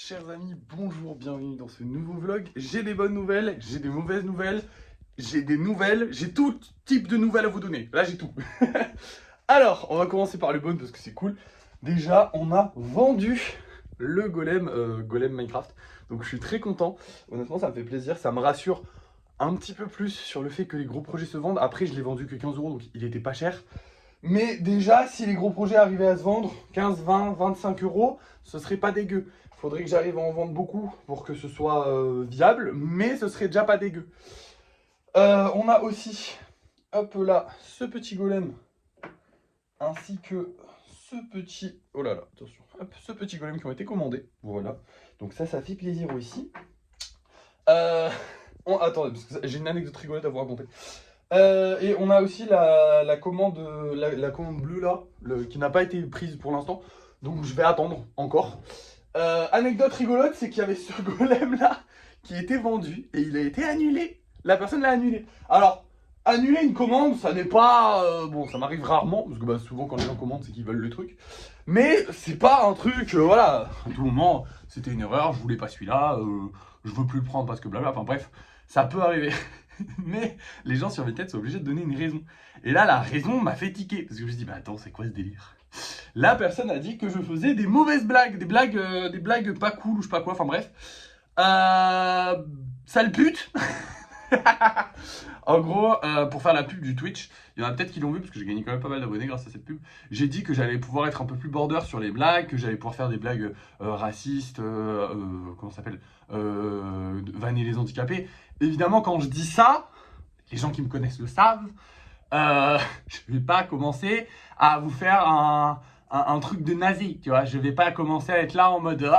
Chers amis, bonjour, bienvenue dans ce nouveau vlog. J'ai des bonnes nouvelles, j'ai des mauvaises nouvelles, j'ai tout type de nouvelles à vous donner. Là, j'ai tout. Alors, on va commencer par les bonnes parce que c'est cool. Déjà, on a vendu le golem, golem Minecraft. Donc, je suis très content. Honnêtement, ça me fait plaisir, ça me rassure un petit peu plus sur le fait que les gros projets se vendent. Après, je l'ai vendu que 15 €, donc il était pas cher. Mais déjà, si les gros projets arrivaient à se vendre 15, 20, 25 €, ce serait pas dégueu. Il faudrait que j'arrive à en vendre beaucoup pour que ce soit viable, mais ce serait déjà pas dégueu. On a aussi, hop là, ce petit golem, ainsi que ce petit, oh là là, attention, hop, ce petit golem qui ont été commandés. Voilà, donc ça fait plaisir aussi. Attendez, parce que j'ai une anecdote rigolote à vous raconter. Et on a aussi la commande, la commande bleue là, qui n'a pas été prise pour l'instant. Donc je vais attendre encore. Anecdote rigolote, c'est qu'il y avait ce golem là qui était vendu et il a été annulé. La personne l'a annulé. Alors, annuler une commande, ça n'est pas... bon, ça m'arrive rarement, parce que bah, souvent quand les gens commandent, c'est qu'ils veulent le truc. Mais c'est pas un truc, voilà, à tout moment, c'était une erreur, je voulais pas celui-là, je veux plus le prendre parce que blabla, enfin bref, ça peut arriver. Mais les gens sur Vinted sont obligés de donner une raison. Et là, la raison m'a fait tiquer. Parce que je me suis dit, bah attends, c'est quoi ce délire? La personne a dit que je faisais des mauvaises blagues, des blagues pas cool ou je sais pas quoi, enfin bref. Sale pute. En gros, pour faire la pub du Twitch, il y en a peut-être qui l'ont vu parce que j'ai gagné quand même pas mal d'abonnés grâce à cette pub. J'ai dit que j'allais pouvoir être un peu plus border sur les blagues, que j'allais pouvoir faire des blagues racistes, comment ça s'appelle, vanner les handicapés. Évidemment, quand je dis ça, les gens qui me connaissent le savent, je vais pas commencer à vous faire un truc de nazi, tu vois. Je vais pas commencer à être là en mode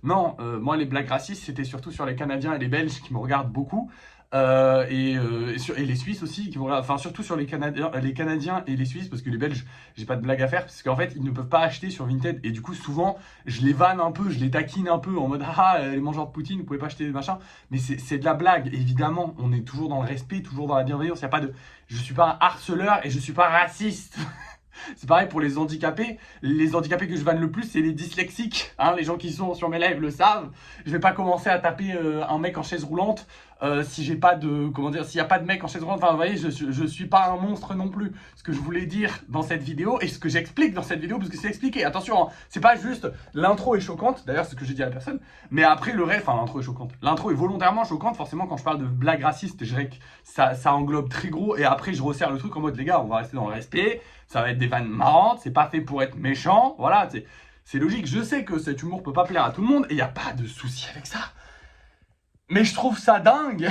non, moi les blagues racistes c'était surtout sur les Canadiens et les Belges qui me regardent beaucoup. Et les Suisses aussi, qui vont, enfin surtout sur les Canadiens et les Suisses, parce que les Belges, j'ai pas de blague à faire, parce qu'en fait, ils ne peuvent pas acheter sur Vinted, et du coup, souvent, je les vanne un peu, je les taquine un peu, en mode, les mangeurs de Poutine, vous pouvez pas acheter des machins, mais c'est de la blague, évidemment, on est toujours dans le respect, toujours dans la bienveillance, y a pas de... Je suis pas un harceleur, et je suis pas raciste. C'est pareil pour les handicapés que je vanne le plus, c'est les dyslexiques, hein, les gens qui sont sur mes lives le savent. Je vais pas commencer à taper un mec en chaise roulante si j'ai pas de, comment dire, s'il y a pas de mec en chaise roulante. Enfin, vous voyez, je suis pas un monstre non plus. Ce que je voulais dire dans cette vidéo et ce que j'explique dans cette vidéo, parce que c'est expliqué. Attention, hein, c'est pas juste l'intro est choquante. D'ailleurs, c'est ce que j'ai dit à la personne. Mais après le reste, enfin l'intro est choquante. L'intro est volontairement choquante. Forcément, quand je parle de blagues racistes, je dirais que ça englobe très gros. Et après, je resserre le truc en mode les gars, on va rester dans le respect. Ça va être des vannes marrantes. C'est pas fait pour être méchant. Voilà, c'est logique. Je sais que cet humour peut pas plaire à tout le monde et il y a pas de souci avec ça. Mais je trouve ça dingue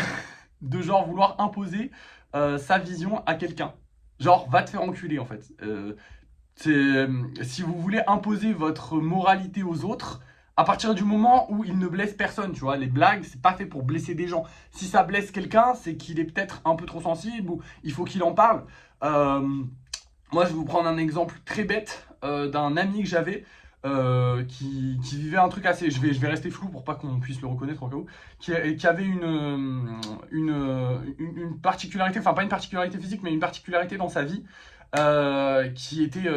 de genre vouloir imposer sa vision à quelqu'un. Genre, va te faire enculer en fait. Si vous voulez imposer votre moralité aux autres, à partir du moment où il ne blesse personne, tu vois, les blagues, c'est pas fait pour blesser des gens. Si ça blesse quelqu'un, c'est qu'il est peut-être un peu trop sensible ou il faut qu'il en parle. Moi, je vais vous prendre un exemple très bête d'un ami que j'avais. Qui vivait un truc assez... Je vais rester flou pour pas qu'on puisse le reconnaître en cas où. Qui avait une particularité, enfin pas une particularité physique, mais une particularité dans sa vie qui était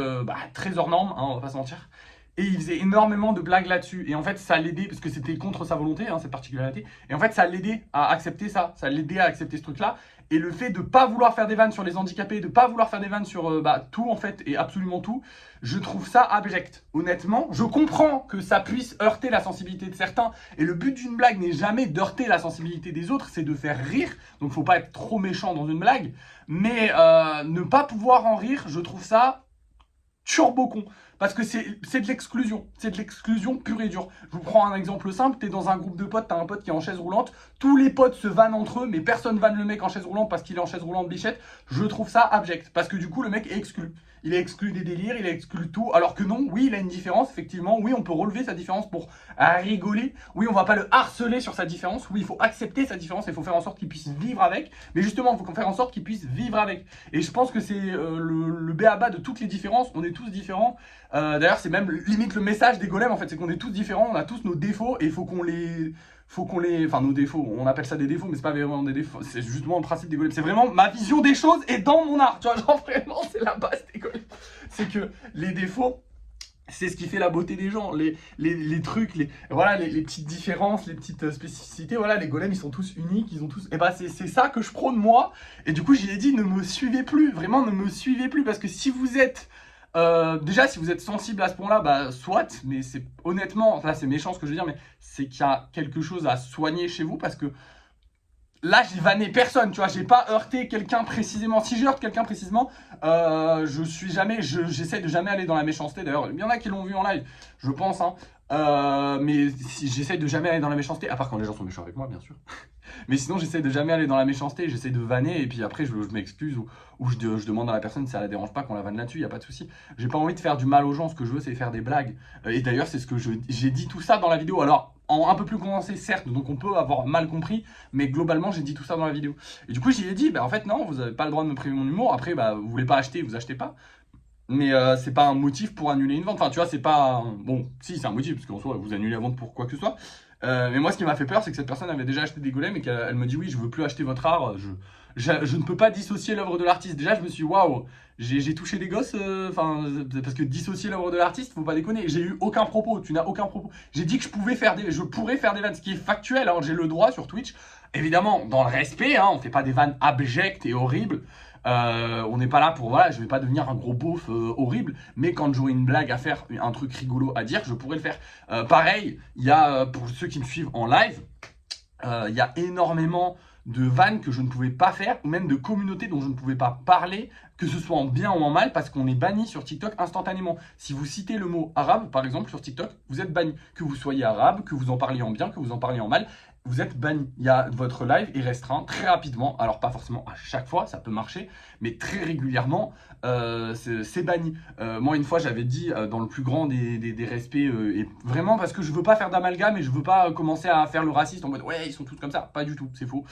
très hors norme, hein, on va pas se mentir. Et il faisait énormément de blagues là-dessus. Et en fait, ça l'aidait, parce que c'était contre sa volonté, hein, cette particularité. Et en fait, ça l'aidait à accepter ça. Ça l'aidait à accepter ce truc-là. Et le fait de pas vouloir faire des vannes sur les handicapés, de pas vouloir faire des vannes sur tout en fait, et absolument tout, je trouve ça abject. Honnêtement, je comprends que ça puisse heurter la sensibilité de certains. Et le but d'une blague n'est jamais d'heurter la sensibilité des autres, c'est de faire rire. Donc faut pas être trop méchant dans une blague. Mais ne pas pouvoir en rire, je trouve ça turbo con. Parce que c'est de l'exclusion. C'est de l'exclusion pure et dure. Je vous prends un exemple simple. T'es dans un groupe de potes, t'as un pote qui est en chaise roulante. Tous les potes se vannent entre eux, mais personne vanne le mec en chaise roulante parce qu'il est en chaise roulante bichette. Je trouve ça abject. Parce que du coup, le mec est exclu. Il est exclu des délires, il est exclu tout. Alors que non, oui, il a une différence, effectivement. Oui, on peut relever sa différence pour rigoler. Oui, on va pas le harceler sur sa différence. Oui, il faut accepter sa différence et il faut faire en sorte qu'il puisse vivre avec. Mais justement, il faut faire en sorte qu'il puisse vivre avec. Et je pense que c'est le b.a.-ba de toutes les différences. On est tous différents. D'ailleurs, c'est même limite le message des golems, en fait. C'est qu'on est tous différents, on a tous nos défauts et il faut qu'on les... Enfin, nos défauts, on appelle ça des défauts, mais c'est pas vraiment des défauts. C'est justement le principe des golems. C'est vraiment ma vision des choses et dans mon art. Tu vois, genre vraiment, c'est la base des golems. C'est que les défauts, C'est ce qui fait la beauté des gens, les trucs, voilà, les petites différences, les petites spécificités. Voilà, les golems, ils sont tous uniques, ils ont tous... Et bah, c'est ça que je prône, moi. Et du coup, j'y ai dit, ne me suivez plus, vraiment, ne me suivez plus. Parce que si vous êtes... déjà, si vous êtes sensible à ce point-là, bah, soit. Mais c'est honnêtement, là, c'est méchant ce que je veux dire, mais c'est qu'il y a quelque chose à soigner chez vous. Parce que là, j'ai vanné personne, tu vois, j'ai pas heurté quelqu'un précisément. Si je heurte quelqu'un précisément, j'essaie de jamais aller dans la méchanceté. D'ailleurs, il y en a qui l'ont vu en live, je pense, hein. Mais si, j'essaie de jamais aller dans la méchanceté, à part quand les gens sont méchants avec moi, bien sûr. Mais sinon, j'essaie de jamais aller dans la méchanceté, j'essaie de vanner, et puis après, je m'excuse, ou je demande à la personne si ça la dérange pas qu'on la vanne là-dessus, y a pas de souci. J'ai pas envie de faire du mal aux gens, ce que je veux, c'est faire des blagues. Et d'ailleurs, c'est ce que j'ai dit tout ça dans la vidéo. Alors, en un peu plus condensé, certes, donc on peut avoir mal compris, mais globalement, j'ai dit tout ça dans la vidéo. Et du coup, j'y ai dit, bah en fait, non, vous avez pas le droit de me priver mon humour. Après, bah, vous voulez pas acheter, vous achetez pas. Mais c'est pas un motif pour annuler une vente. Enfin, tu vois, c'est pas... Bon, si, c'est un motif, parce qu'en soi, vous annulez la vente pour quoi que ce soit. Mais moi, ce qui m'a fait peur, c'est que cette personne avait déjà acheté des golems et qu'elle me dit oui, je veux plus acheter votre art. Je ne peux pas dissocier l'œuvre de l'artiste. Déjà, je me suis dit, waouh, j'ai touché des gosses. Enfin, parce que dissocier l'œuvre de l'artiste, faut pas déconner. J'ai eu aucun propos. Tu n'as aucun propos. J'ai dit que je pourrais faire des vannes, ce qui est factuel. Hein, j'ai le droit sur Twitch. Évidemment, dans le respect, hein, on fait pas des vannes abjectes et horribles. On n'est pas là pour, voilà, je vais pas devenir un gros beauf horrible, mais quand j'aurai une blague à faire, un truc rigolo à dire, je pourrais le faire. Pareil, il y a, pour ceux qui me suivent en live, il y a énormément de vannes que je ne pouvais pas faire, ou même de communautés dont je ne pouvais pas parler, que ce soit en bien ou en mal, parce qu'on est banni sur TikTok instantanément. Si vous citez le mot arabe, par exemple, sur TikTok, vous êtes banni. Que vous soyez arabe, que vous en parliez en bien, que vous en parliez en mal, vous êtes banni. Votre live est restreint très rapidement. Alors pas forcément à chaque fois, ça peut marcher, mais très régulièrement, c'est banni. Moi, une fois, j'avais dit dans le plus grand des respects, et vraiment parce que je veux pas faire d'amalgame et je veux pas commencer à faire le raciste en mode ouais, ils sont tous comme ça. Pas du tout, c'est faux.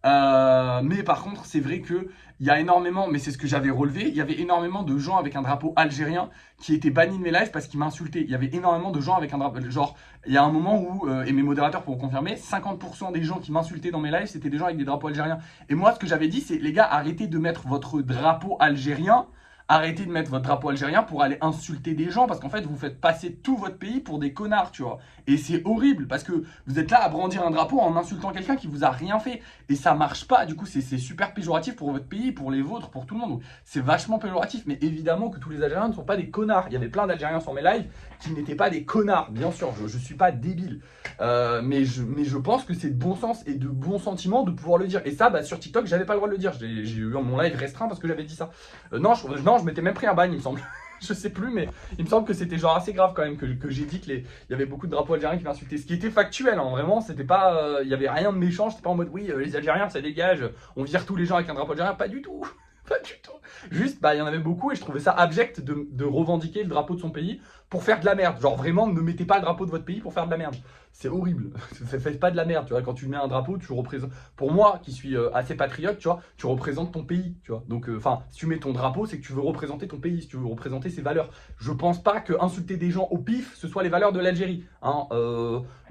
Mais par contre, c'est vrai que il y a énormément, mais c'est ce que j'avais relevé, il y avait énormément de gens avec un drapeau algérien qui étaient bannis de mes lives parce qu'ils m'insultaient. Il y avait énormément de gens avec un drapeau, genre, il y a un moment où, et mes modérateurs pourront confirmer, 50% des gens qui m'insultaient dans mes lives, c'était des gens avec des drapeaux algériens. Et moi, ce que j'avais dit, c'est les gars, arrêtez de mettre votre drapeau algérien. Arrêtez de mettre votre drapeau algérien pour aller insulter des gens parce qu'en fait vous faites passer tout votre pays pour des connards, tu vois. Et c'est horrible parce que vous êtes là à brandir un drapeau en insultant quelqu'un qui vous a rien fait et ça marche pas. Du coup, c'est super péjoratif pour votre pays, pour les vôtres, pour tout le monde. C'est vachement péjoratif, mais évidemment que tous les Algériens ne sont pas des connards. Il y avait plein d'Algériens sur mes lives qui n'étaient pas des connards, bien sûr. Je suis pas débile, mais je pense que c'est de bon sens et de bon sentiment de pouvoir le dire. Et ça, bah, sur TikTok, j'avais pas le droit de le dire. J'ai eu mon live restreint parce que j'avais dit ça. Non, je m'étais même pris un ban, il me semble. Je sais plus, mais il me semble que c'était genre assez grave quand même que j'ai dit il y avait beaucoup de drapeaux algériens qui m'insultaient. Ce qui était factuel, hein, vraiment, c'était pas, il y avait rien de méchant. C'était pas en mode oui, les Algériens ça dégage, on vire tous les gens avec un drapeau algérien. Pas du tout, pas du tout. Juste, bah, il y en avait beaucoup et je trouvais ça abject de revendiquer le drapeau de son pays pour faire de la merde. Genre vraiment, ne mettez pas le drapeau de votre pays pour faire de la merde. C'est horrible. Faites pas de la merde, tu vois. Quand tu mets un drapeau, tu représentes. Pour moi, qui suis assez patriote, tu vois, tu représentes ton pays, tu vois. Donc, enfin, si tu mets ton drapeau, c'est que tu veux représenter ton pays, si tu veux représenter ses valeurs. Je pense pas que insulter des gens au pif, ce soit les valeurs de l'Algérie. Hein.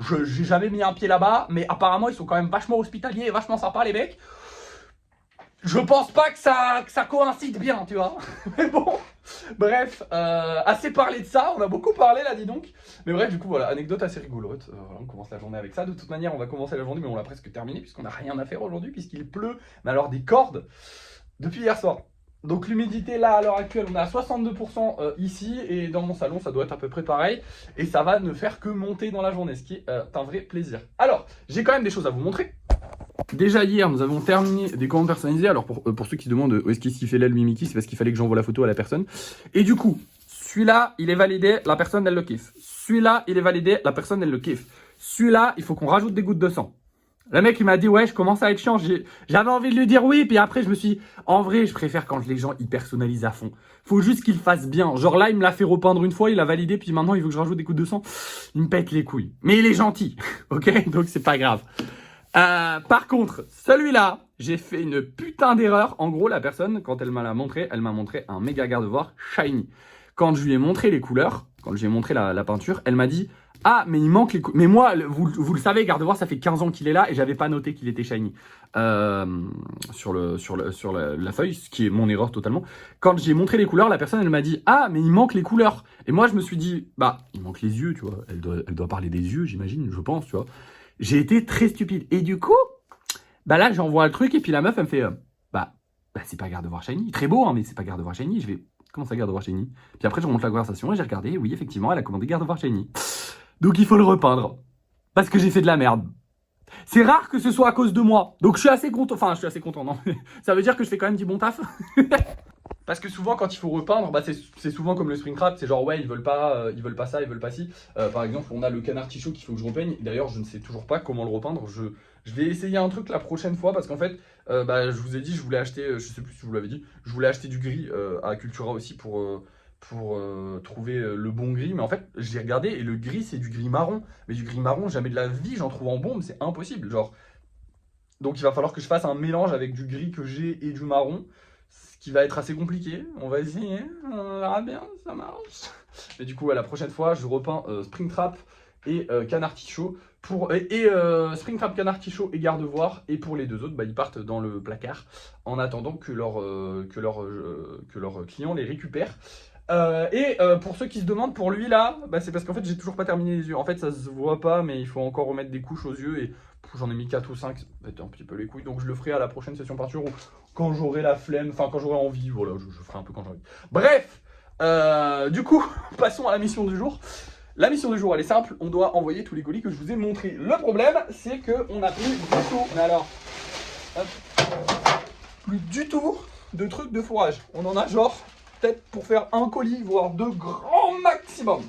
J'ai jamais mis un pied là-bas, mais apparemment, ils sont quand même vachement hospitaliers et vachement sympas, les mecs. Je pense pas que ça coïncide bien, tu vois. Mais bon, bref, assez parlé de ça. On a beaucoup parlé là, dis donc. Mais bref, du coup, voilà, anecdote assez rigolote. Voilà, on commence la journée avec ça. De toute manière, on va commencer la journée, mais on l'a presque terminé puisqu'on n'a rien à faire aujourd'hui, puisqu'il pleut. Mais alors, des cordes depuis hier soir. Donc l'humidité là à l'heure actuelle, on est à 62% ici et dans mon salon ça doit être à peu près pareil et ça va ne faire que monter dans la journée, ce qui est un vrai plaisir. Alors, j'ai quand même des choses à vous montrer. Déjà hier, nous avons terminé des commandes personnalisées. Alors pour ceux qui se demandent où est-ce qu'il fait l'aile Mimiki, c'est parce qu'il fallait que j'envoie la photo à la personne. Et du coup, celui-là, il est validé, la personne elle le kiffe. Celui-là, il est validé, la personne elle le kiffe. Celui-là, il faut qu'on rajoute des gouttes de sang. Le mec, il m'a dit, ouais, je commence à être chiant. J'avais envie de lui dire oui, puis après, je me suis dit, en vrai, je préfère quand les gens, ils personnalisent à fond. Faut juste qu'ils fassent bien. Genre là, il me l'a fait repeindre une fois, il a validé, puis maintenant, il veut que je rajoute des gouttes de sang. Il me pète les couilles. Mais il est gentil, ok? Donc, c'est pas grave. Par contre, celui-là, j'ai fait une putain d'erreur. En gros, la personne, quand elle m'a montré un méga garde-voir shiny. Quand je lui ai montré les couleurs, quand je lui ai montré la peinture, elle m'a dit Ah, mais il manque les couleurs. Mais moi, vous le savez, Gardevoir, ça fait 15 ans qu'il est là et j'avais pas noté qu'il était shiny sur la feuille, ce qui est mon erreur totalement. Quand j'ai montré les couleurs, la personne, elle m'a dit, ah, mais il manque les couleurs. Et moi, je me suis dit, bah, il manque les yeux, tu vois. Elle doit parler des yeux, j'imagine, je pense, tu vois. J'ai été très stupide. Et du coup, bah là, j'envoie le truc et puis la meuf, elle me fait, bah c'est pas Gardevoir shiny. Très beau, hein, mais c'est pas Gardevoir shiny. Je vais, comment ça, Gardevoir shiny? Puis après, je remonte la conversation et j'ai regardé. Et oui, effectivement, elle a commandé Gardevoir shiny. Donc il faut le repeindre. Parce que j'ai fait de la merde. C'est rare que ce soit à cause de moi. Donc je suis assez content. Enfin, je suis assez content, non. Ça veut dire que je fais quand même du bon taf. Parce que souvent, quand il faut repeindre, bah, c'est souvent comme le Springtrap, c'est genre ouais, ils veulent pas ça, ils veulent pas ci. Par exemple, on a le canard tichot qu'il faut que je repeigne. D'ailleurs, je ne sais toujours pas comment le repeindre. Je vais essayer un truc la prochaine fois parce qu'en fait, bah, je vous ai dit, je voulais acheter, je sais plus si je vous l'avais dit, je voulais acheter du gris à Cultura aussi pour trouver le bon gris. Mais en fait, j'ai regardé et le gris, c'est du gris marron. Mais du gris marron, jamais de la vie, j'en trouve en bombe, c'est impossible. Genre, donc il va falloir que je fasse un mélange avec du gris que j'ai et du marron, ce qui va être assez compliqué. On va essayer, on verra bien, ça marche. Mais du coup, la prochaine fois, je repeins Springtrap et Canard Tichot. Springtrap, Canard Tichot et Gardevoir. Et pour les deux autres, bah, ils partent dans le placard en attendant que leur client les récupère. Pour ceux qui se demandent, pour lui là, bah, c'est parce qu'en fait j'ai toujours pas terminé les yeux. En fait ça se voit pas, mais il faut encore remettre des couches aux yeux et j'en ai mis 4 ou 5, ça va être un petit peu les couilles. Donc je le ferai à la prochaine session peinture ou quand j'aurai la flemme, enfin quand j'aurai envie, voilà, je ferai un peu quand j'ai envie. Bref, du coup, passons à la mission du jour. La mission du jour, elle est simple, on doit envoyer tous les colis que je vous ai montrés. Le problème, c'est qu'on n'a plus du tout, mais alors, hop, plus du tout de trucs de fourrage. On en a genre peut-être pour faire un colis, voire deux grand maximum.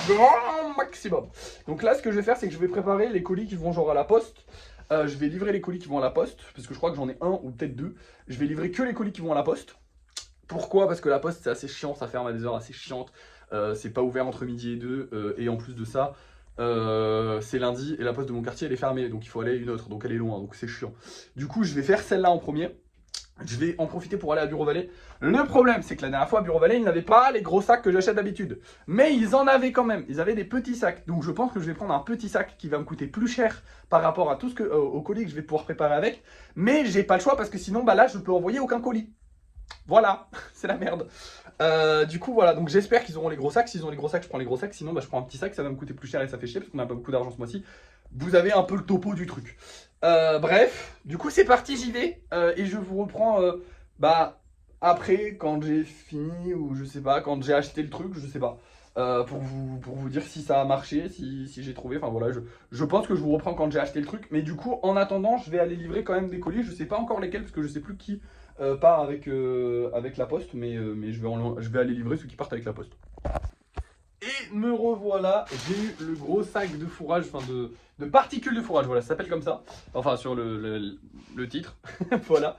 Grand maximum. Donc là, ce que je vais faire, c'est que je vais préparer les colis qui vont genre à la poste. Je vais livrer les colis qui vont à la poste, parce que je crois que j'en ai un ou peut-être deux. Je vais livrer que les colis qui vont à la poste. Pourquoi? Parce que la poste, c'est assez chiant, ça ferme à des heures assez chiantes. C'est pas ouvert entre midi et 2. Et en plus de ça, c'est lundi et la poste de mon quartier, elle est fermée. Donc il faut aller à une autre, donc elle est loin, donc c'est chiant. Du coup, je vais faire celle-là en premier. Je vais en profiter pour aller à Bureau Vallée. Le problème, c'est que la dernière fois, à Bureau Vallée, ils n'avaient pas les gros sacs que j'achète d'habitude. Mais ils en avaient quand même. Ils avaient des petits sacs. Donc je pense que je vais prendre un petit sac qui va me coûter plus cher par rapport à tout ce au colis que je vais pouvoir préparer avec. Mais j'ai pas le choix parce que sinon, bah là, je peux envoyer aucun colis. Voilà, c'est la merde. Du coup, voilà. Donc j'espère qu'ils auront les gros sacs. S'ils ont les gros sacs, je prends les gros sacs. Sinon, bah, je prends un petit sac. Ça va me coûter plus cher et ça fait chier parce qu'on n'a pas beaucoup d'argent ce mois-ci. Vous avez un peu le topo du truc. Bref, du coup, c'est parti, j'y vais. Et je vous reprends... bah, après, quand j'ai fini, ou je sais pas, quand j'ai acheté le truc, je sais pas. Pour vous dire si ça a marché, si j'ai trouvé. Enfin voilà, je pense que je vous reprends quand j'ai acheté le truc. Mais du coup, en attendant, je vais aller livrer quand même des colis. Je sais pas encore lesquels, parce que je sais plus qui part avec la poste. Mais je vais aller livrer ceux qui partent avec la poste. Et me revoilà, j'ai eu le gros sac de fourrage, enfin de particules de fourrage, voilà, ça s'appelle comme ça. Enfin, sur le titre, voilà.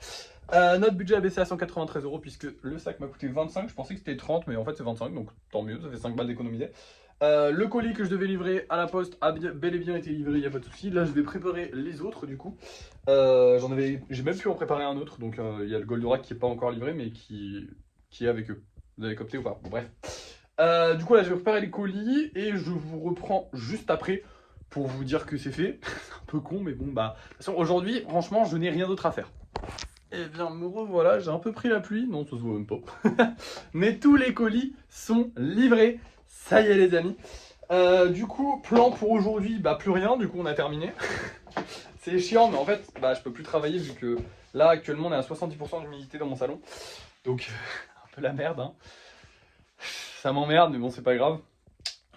Notre budget a baissé à 193 € puisque le sac m'a coûté 25, je pensais que c'était 30, mais en fait c'est 25, donc tant mieux, ça fait 5 balles d'économiser. Le colis que je devais livrer à la poste a bel et bien été livré, il n'y a pas de souci. Là je vais préparer les autres du coup. J'ai même pu en préparer un autre, donc il y a le Goldorak qui n'est pas encore livré, mais qui est avec eux. Vous avez capté ou pas? Bon, bref. Du coup là je vais préparer les colis et je vous reprends juste après pour vous dire que c'est fait. C'est un peu con mais bon bah de toute façon aujourd'hui franchement je n'ai rien d'autre à faire. Et bien me revoilà, j'ai un peu pris la pluie, non ça se voit même pas. Mais tous les colis sont livrés, ça y est les amis. Du coup plan pour aujourd'hui, bah plus rien, du coup on a terminé. C'est chiant mais en fait bah je peux plus travailler vu que là actuellement on est à 70% d'humidité dans mon salon. Donc un peu la merde hein. Ça m'emmerde, mais bon, c'est pas grave.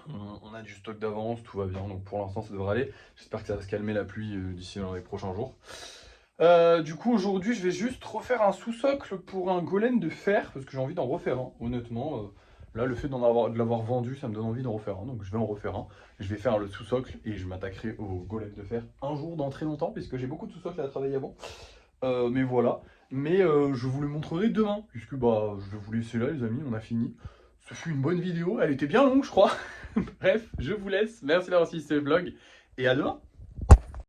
On a du stock d'avance, tout va bien, donc pour l'instant ça devrait aller. J'espère que ça va se calmer la pluie d'ici dans les prochains jours. Du coup, aujourd'hui, je vais juste refaire un sous-socle pour un golem de fer, parce que j'ai envie d'en refaire un, honnêtement. Là, le fait de l'avoir vendu, ça me donne envie d'en refaire un, donc je vais en refaire un. Je vais faire le sous-socle et je m'attaquerai au golem de fer un jour dans très longtemps, puisque j'ai beaucoup de sous-socles à travailler avant. Mais voilà. Mais je vous le montrerai demain, puisque bah, je vais vous laisser là, les amis, on a fini. Ce fut une bonne vidéo, elle était bien longue je crois. Bref, je vous laisse, merci d'avoir suivi ce vlog et à demain.